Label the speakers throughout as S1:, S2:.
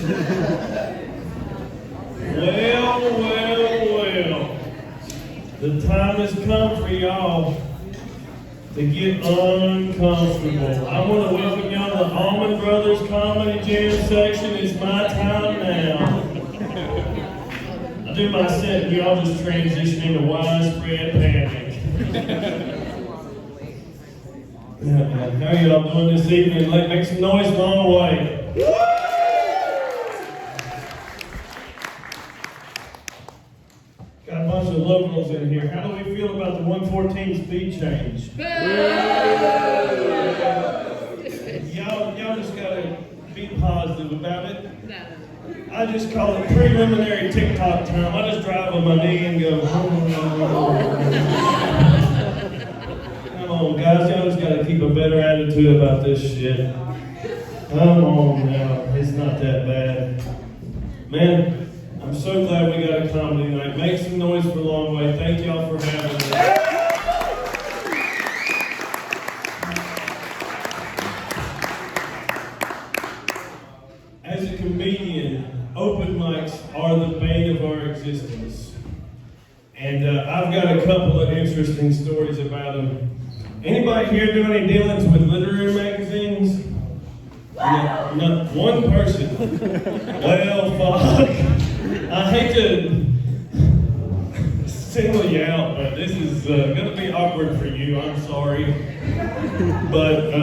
S1: Well. The time has come for y'all to get uncomfortable. I want to welcome y'all to the Allman Brothers Comedy Jam section. It's my time now. I do my set and y'all just transition into widespread panic. How are y'all doing this evening? Make some noise long way. Got a bunch of locals in here. How do we feel about the 114 speed change? Y'all just gotta be positive about it. I just call it preliminary TikTok time. I just drive on my knee and go, Come on, guys, y'all just gotta keep a better attitude about this shit. Come on now, it's not that bad. Man, I'm so glad we got a comedy night. Make some noise for Long Way. Thank y'all for having us. As a comedian, open mics are the bane of our existence. And I've got a couple of interesting stories about them. Anybody here do any dealings with literary magazines? Not one person. Well, fuck. I hate to single you out, but this is going to be awkward for you. I'm sorry. But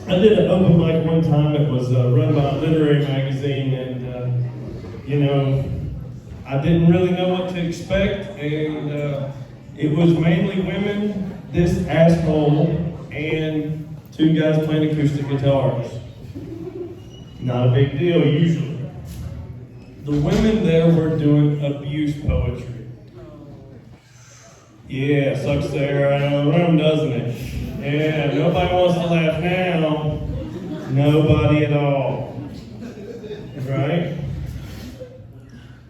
S1: I did an open mic one time. It was run by a literary magazine, and, I didn't really know what to expect, and it was mainly women, this asshole, and two guys playing acoustic guitars. Not a big deal, usually. The women there were doing abuse poetry. Yeah, sucks the air out of the room, doesn't it? Yeah, nobody wants to laugh now. Nobody at all. Right?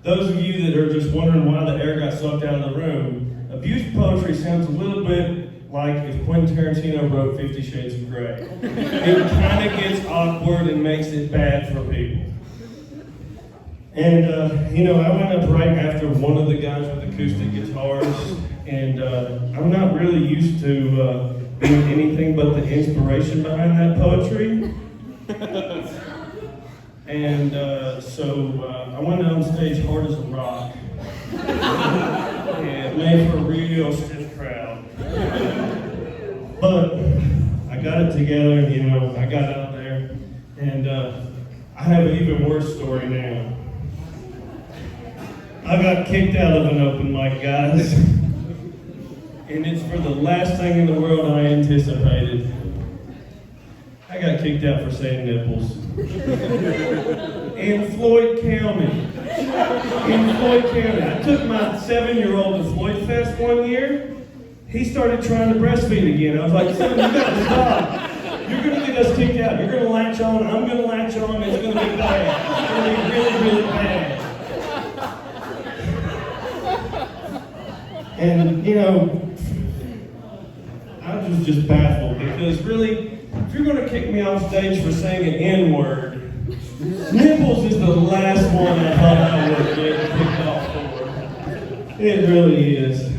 S1: Those of you that are just wondering why the air got sucked out of the room, abuse poetry sounds a little bit like if Quentin Tarantino wrote 50 Shades of Grey. It kind of gets awkward and makes it bad for people. And, I went up right after one of the guys with acoustic guitars, and I'm not really used to being anything but the inspiration behind that poetry. And so I went on stage hard as a rock. And made for a real stiff crowd. But I got it together, I got out there, and I have an even worse story now. I got kicked out of an open mic, guys. And it's for the last thing in the world I anticipated. I got kicked out for saying nipples. In Floyd County. I took my 7-year-old to Floyd Fest one year. He started trying to breastfeed again. I was like, son, you gotta stop. You're gonna get us kicked out. You're gonna latch on, I'm gonna latch on, it's gonna be bad. It's gonna be really, really bad. And, I was just baffled because really, if you're going to kick me off stage for saying an N-word, nipples is the last one I thought I would get kicked off for. It really is.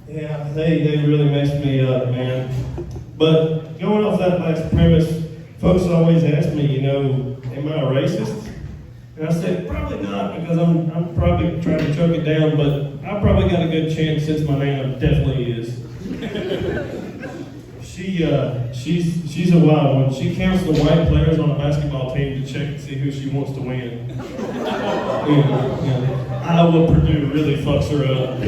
S1: Yeah, they really messed me up, man. But going off that last premise, folks always ask me, am I a racist? And I said, probably not, because I'm probably trying to choke it down, but I probably got a good chance since my name definitely is. She's a wild one. She counts the white players on a basketball team to check and see who she wants to win. Iowa Purdue really fucks her up.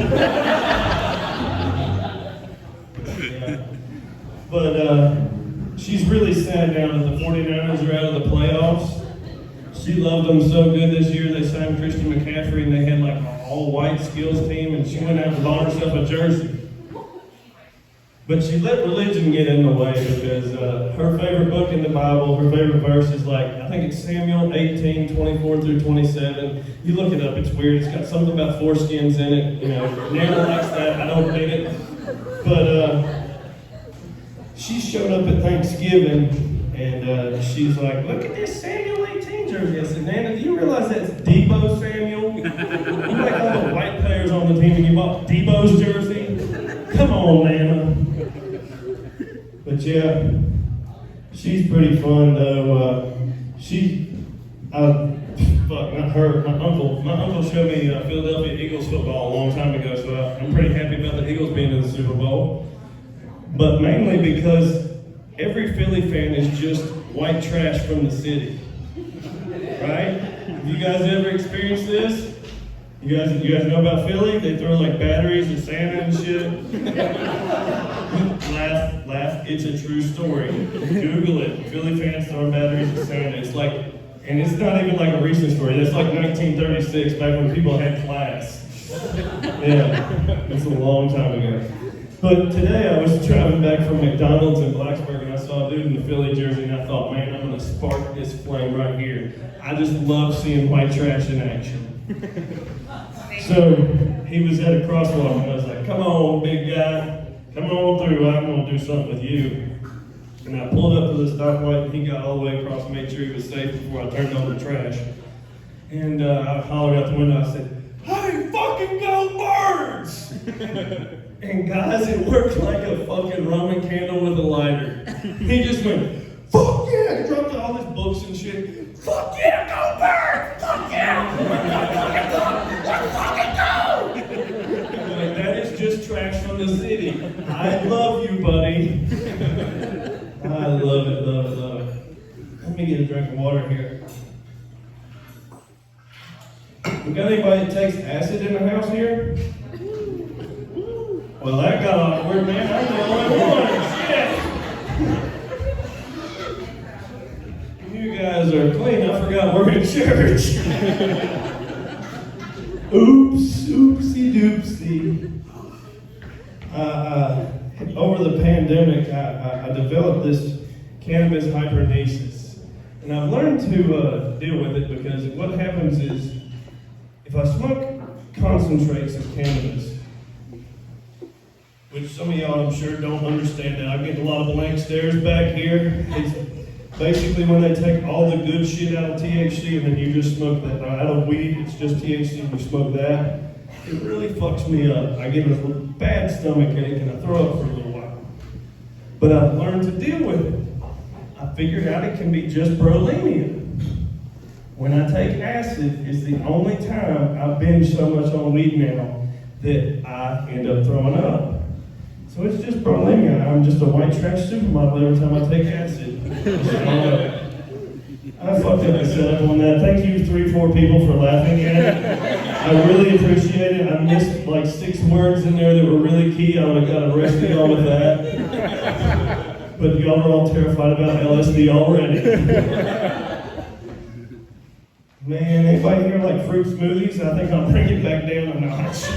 S1: But she's really sad now that the 49ers are out of the playoffs. She loved them so good this year, they signed Christian McCaffrey and they had like an all-white skills team, and she went out and bought herself a jersey. But she let religion get in the way because her favorite book in the Bible, her favorite verse is I think it's Samuel 18, 24 through 27. You look it up, it's weird. It's got something about foreskins in it. Nana likes that, I don't read it. But she showed up at Thanksgiving and And she's like, look at this Samuel 18 jersey. I said, Nana, do you realize that's Debo Samuel? You like all the white players on the team and you bought Debo's jersey? Come on, Nana. But yeah, she's pretty fun though. Not her, my uncle. My uncle showed me Philadelphia Eagles football a long time ago, so I'm pretty happy about the Eagles being in the Super Bowl. But mainly because every Philly fan is just white trash from the city, right? Have you guys ever experienced this? You guys know about Philly? They throw like batteries at Santa and shit. Laugh. It's a true story. Google it. Philly fans throw batteries at Santa. It's like, and it's not even like a recent story. That's like 1936, back when people had class. Yeah, it's a long time ago. But today I was driving back from McDonald's in Blacksburg and I saw a dude in the Philly jersey and I thought, man, I'm gonna spark this flame right here. I just love seeing white trash in action. So he was at a crosswalk and I was like, come on, big guy, come on through, I'm gonna do something with you. And I pulled up to the stoplight and he got all the way across, made sure he was safe before I turned on the trash. And I hollered out the window, I said, hey, fucking go birds! And guys, it worked like a fucking Roman candle with a lighter. He just went, fuck yeah! He dropped all his books and shit. Fuck yeah, go birds! Fuck yeah! Let's fucking go! Like, that is just trash from the city. I love you, buddy. I love it, love it, love it. Let me get a drink of water here. We got anybody that takes acid in the house here? Well, that got awkward, man. I'm the only one. Shit. You guys are clean. I forgot we're in church. Oops, oopsie doopsie. Over the pandemic, I developed this cannabis hypernesis. And I've learned to deal with it because what happens is, if I smoke concentrates of cannabis, which some of y'all I'm sure don't understand that. I'm getting a lot of blank stares back here. It's basically when they take all the good shit out of THC and then you just smoke that. Out of weed, it's just THC and you smoke that. It really fucks me up. I get a bad stomach ache and I throw up for a little while. But I've learned to deal with it. I figured out it can be just bulimia. When I take acid, it's the only time I binge so much on weed now that I end up throwing up. So it's just bulimia. I'm just a white trash supermodel every time I take acid. I fucked up the setup on that. Thank you 3-4 people for laughing at it. I really appreciate it. I missed like 6 words in there that were really key. I would have got arrested y'all with that. But y'all are all terrified about LSD already. Man, anybody here like fruit smoothies? I think I'll bring it back down a notch.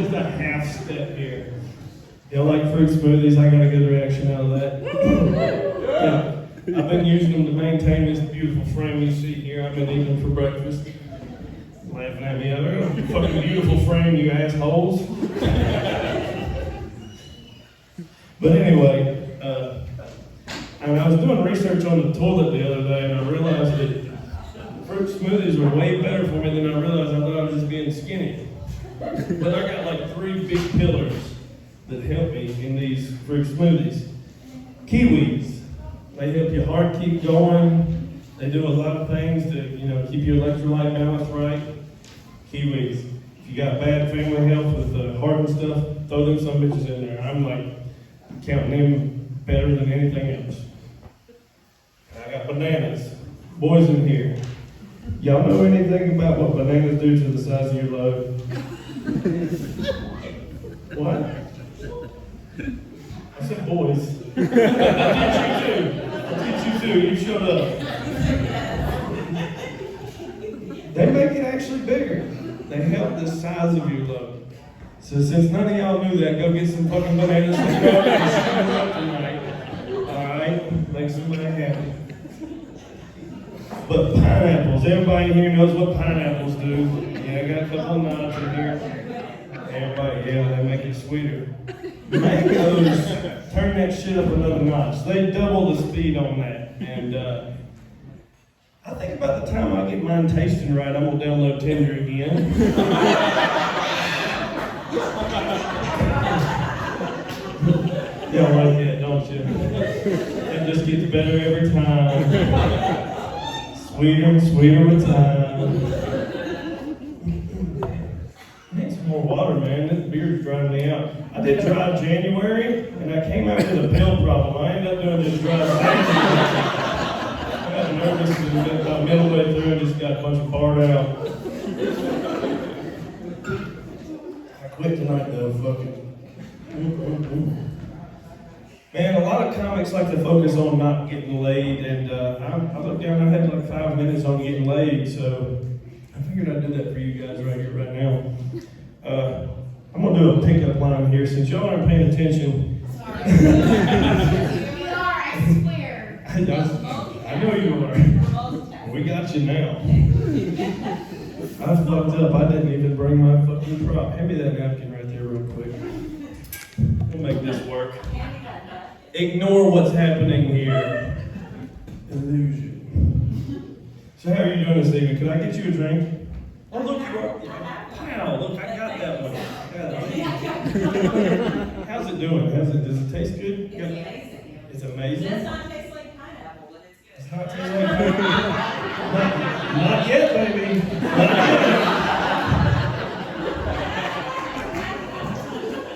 S1: just a half step here. Y'all like fruit smoothies? I got a good reaction out of that. Yeah, I've been using them to maintain this beautiful frame you see here. I've been eating them for breakfast. Laughing at me. They're a fucking beautiful frame, you assholes. But anyway, I was doing research on the toilet the other day, and I realized that fruit smoothies are way better for me than I realized. I thought I was just being skinny. But I got like 3 big pillars that help me in these fruit smoothies. Kiwis. They help your heart keep going. They do a lot of things to, keep your electrolyte balance right. Kiwis. If you got bad family health with heart and stuff, throw them some bitches in there. I'm like counting them better than anything else. I got bananas. Boys in here. Y'all know anything about what bananas do to the size of your load? What? I said boys. I'll teach you too. You showed up. They make it actually bigger. They help the size of your load. So since none of y'all knew that, go get some fucking bananas and go and shoot them up tonight. Alright? Make somebody happy. But pineapples, everybody in here knows what pineapples do. Yeah, I got a couple of nods in here. Everybody, yeah, they make it sweeter. Mangoes, turn that shit up another notch. They double the speed on that. And I think about the time I get mine tasting right, I'm gonna download Tinder again. Y'all like that, don't you? It just gets better every time. Sweeter and sweeter with time. I need some more water, man. This beer's driving me out. I did dry January, and I came out with a pill problem. I ended up doing this dry January. I got nervous and about middle way through and just got a bunch of barred out. I quit tonight though, fuck it. Man, a lot of comics like to focus on not getting laid, and I looked down, I had like 5 minutes on getting laid, so I figured I'd do that for you guys right here, right now. I'm gonna do a pickup line here, since y'all aren't paying attention.
S2: Sorry. You are, I swear.
S1: I know you are. We got you now. I fucked up, I didn't even bring my fucking prop. Hand me that napkin right there real quick. We'll make this work. Ignore what's happening here. Illusion. So how are you doing this evening? Could I get you a drink? Oh, look, you are. Wow, look, I got that one. How's it doing? Does it taste good?
S2: It's amazing.
S1: It's amazing?
S2: It does not taste like pineapple, but it's good.
S1: It's not tasting like pineapple? Not yet, baby. Not yet.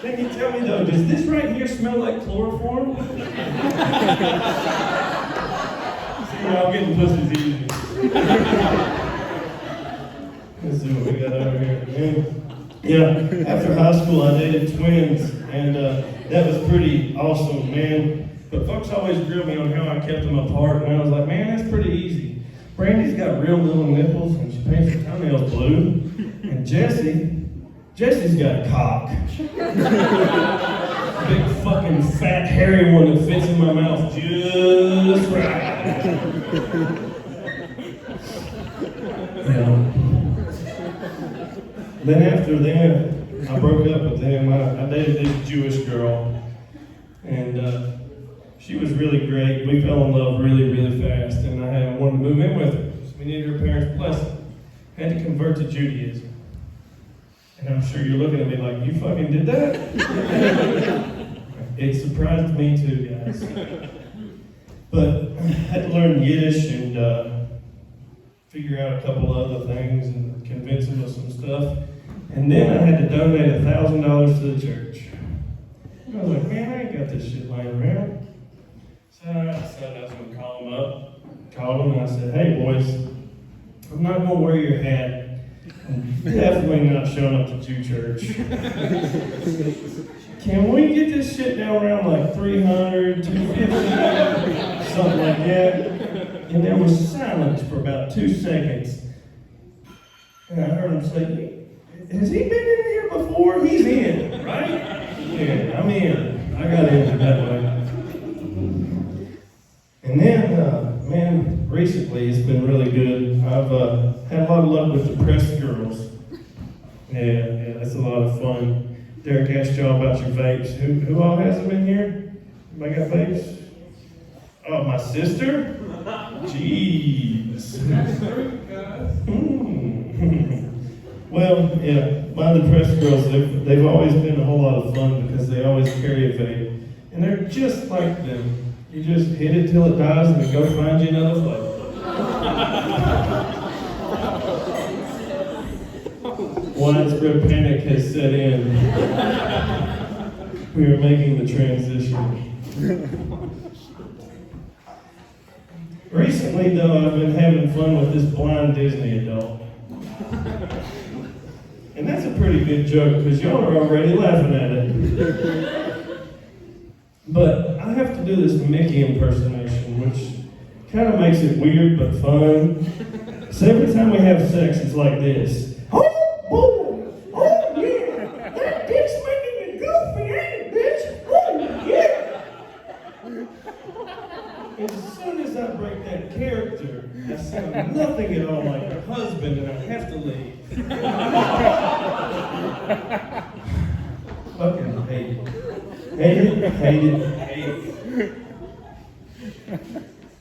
S1: Can you tell me though, does this right here smell like chloroform? See, I'm getting pussies easy. Let's see what we got over here. Yeah, after high school I dated twins, and that was pretty awesome, man. But folks always grilled me on how I kept them apart, and I was like, man, that's pretty easy. Brandy's got real little nipples, and she paints her toenails blue. And Jesse's got a cock. Big fucking fat hairy one that fits in my mouth just right. Yeah. Then after that, I broke up with them. I dated this Jewish girl, and she was really great. We fell in love really, really fast, and I wanted to move in with her. So we needed her parents' blessing. Had to convert to Judaism. And I'm sure you're looking at me like, you fucking did that? It surprised me too, guys. But I had to learn Yiddish and figure out a couple other things and convince them of some stuff. And then I had to donate $1,000 to the church. And I was like, man, I ain't got this shit lying around. So I decided I was going to call them up. Called them and I said, hey boys, I'm not going to wear your hat. I'm definitely not showing up to Jew church. Can we get this shit down around like 300, 250, something like that? And there was silence for about 2 seconds. And I heard him say, has he been in here before? He's in, right? Yeah, I'm in. I got in that way. And then, man, recently it's been really good. I've had a lot of luck with depressed girls. Yeah, that's a lot of fun. Derek asked y'all about your vapes. Who all has them in here? Anybody got vapes? Oh, my sister? Jeez. Well, yeah, my depressed girls, they've always been a whole lot of fun because they always carry a vape. And they're just like them. You just hit it till it dies and then go find you another flavor. Widespread panic has set in. We are making the transition. Recently, though, I've been having fun with this blind Disney adult. And that's a pretty good joke, because y'all are already laughing at it. But I have to do this Mickey impersonation, which kind of makes it weird but fun. So every time we have sex, it's like this. Oh, boy! Oh, yeah! That dick's making me goofy, ain't it, bitch? Oh, yeah! As soon as I break that character, I sound nothing at all like her husband, and I have to leave. Fucking hate it. Hate it, hate it, hate it.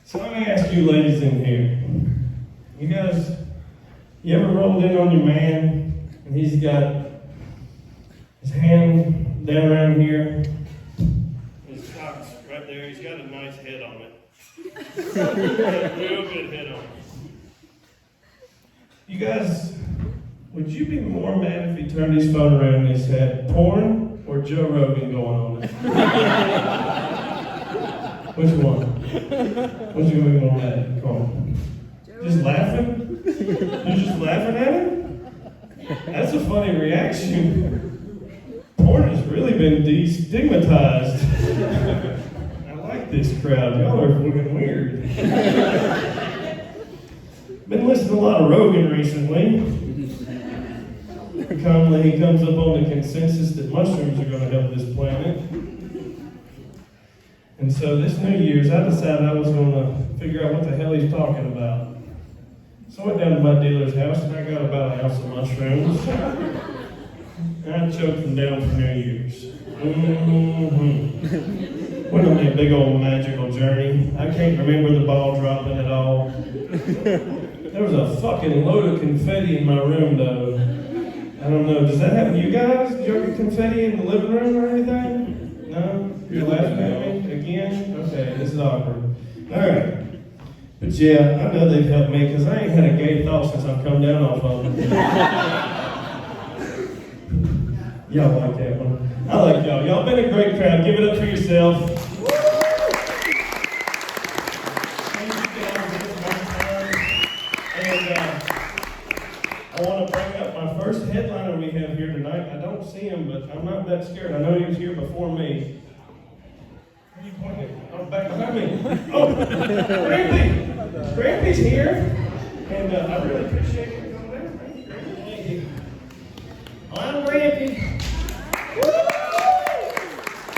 S1: So let me ask you ladies in here. You ever rolled in on your man and he's got his hand down around here? His cock's right there. He's got a nice head on it. Real good head on it. You guys, would you be more mad if he turned his phone around and he had porn or Joe Rogan going on? Which one? Which you gonna be more mad at? Come on. Just laughing? You're just laughing at him? That's a funny reaction. Porn has really been destigmatized. I like this crowd. Y'all are looking weird. Been listening to a lot of Rogan recently. Commonly, he comes up on the consensus that mushrooms are going to help this planet. And so this New Year's, I decided I was going to figure out what the hell he's talking about. So I went down to my dealer's house and I got about an ounce of mushrooms. And I choked them down for New Year's. Went on a big old magical journey. I can't remember the ball dropping at all. There was a fucking load of confetti in my room though. I don't know, does that happen to you guys? Did you ever get confetti in the living room or anything? No? You're laughing at me again? Okay, this is awkward. Alright. But yeah, I know they've helped me because I ain't had a gay thought since I've come down off of them. Y'all like that one. I like y'all. Y'all been a great crowd. Give it up for yourself. Thank you guys. This is my time. And I want to bring up my first headliner we have here tonight. I don't see him, but I'm not that scared. I know he was here before me. Where are you pointing? Oh, back behind me. Oh, Grampy! Grampy's here. And I really appreciate you coming down. Thank you, Grampy. I'm Grampy.